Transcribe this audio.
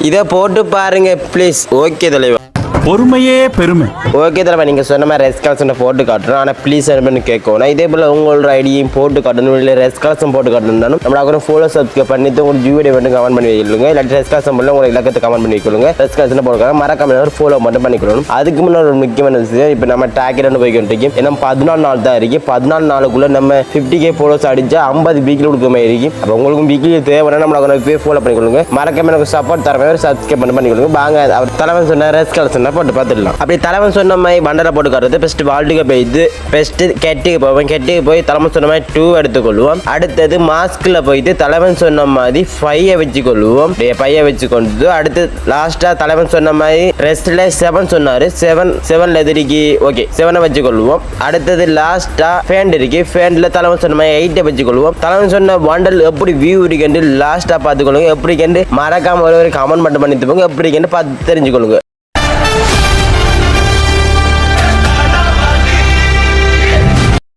இதை போட்டு பாருங்க ப்ளீஸ். ஓகே தலைவா, பொறுமையே பெருமை. ஓகே தலைவா, நீங்கள் சொன்ன மாதிரி ரெஸ் கலெக்ஷனை போட்டு காட்டுறோம். ஆனால் ப்ளீஸ் என்ன கேட்கணும், இதே போல் உங்களோட ஐடியும் போட்டு காட்டணும், இல்லை ரெஸ் கலெக்ஷன் போட்டு காட்டணும். நம்மள அப்புறம் ஃபாலோ சப்ஸ்கிரைப் பண்ணிட்டு உங்களுக்கு வீடியோ மட்டும் கமெண்ட் பண்ணி வைக்கலுங்க. இல்லாட்டி ரெஸ் கலெக்ஷன் பண்ணல உங்களை இலக்கத்தை கமெண்ட் பண்ணி வைக்கலுங்க. ரெஸ் கலெக்ஷன் போட்டுக்காங்க மறக்காம ஒரு ஃபாலோ மட்டும் பண்ணிக்கணும். அதுக்கு முன்னாடி ஒரு முக்கியமான விஷயம், இப்போ நம்ம டாக்கெட் போய்கிட்டு இருக்கோம். ஏன்னா 14 நாள் தான் இருக்கு. 14 நாளுக்குள்ள நம்ம 50K ஃபாலோஸ் அடிச்சா 50 வீக்கில் கொடுக்க மாதிரி இருக்கு. அப்போ உங்களுக்கும் வீக்கில் தேவைன்னா நம்மளை போய் ஃபாலோ பண்ணிக்கொள்ளுங்க. மறக்காம எனக்கு சப்போர்ட் தர மாதிரி சப்ஸ்கிரைப் பண்ணிக்கொள்ளுங்க. வாங்க அவர் தலைவன் சொன்ன ரெஸ் கலெக்ஷன் போட்டு பார்த்துடலாம். அப்படி தலைவன் சொன்ன மாதிரி பண்டலை போட்டு காட்டுறது. ஃபர்ஸ்ட் வால்ட்டுக்கு போயிட்டு ஃபர்ஸ்ட் கெட்டுக்கு போவோம். கெட்டுக்கு போய் தலைவன் சொன்ன மாதிரி 2 எடுத்துக்கொள்வோம். அடுத்தது மாஸ்கில் போயிட்டு தலைவன் சொன்ன மாதிரி 5 வச்சுக்கொள்வோம். 5 வச்சுக்கொண்டு அடுத்து லாஸ்டா தலைவன் சொன்ன மாதிரி ரெஸ்ட்ல 7 சொன்னாரு. 7ல எதிரிக்கு ஓகே 7 வச்சுக்கொள்வோம். அடுத்தது லாஸ்டா ஃபேண்ட் இருக்கு. ஃபேண்ட்ல தலைவன் சொன்ன மாதிரி 8 வச்சுக்கொள்வோம். தலைவன் சொன்ன பண்டல் எப்படி வியூ இருக்குன்னு லாஸ்டா பார்த்துக்கொள்ளுங்க. எப்படி கண்டு மறக்காம ஒரு கமெண்ட் மட்டும் பண்ணி போங்க. எப்படி கண்டு பார்த்து தெரிஞ்சுக்கொள்ளுங்க.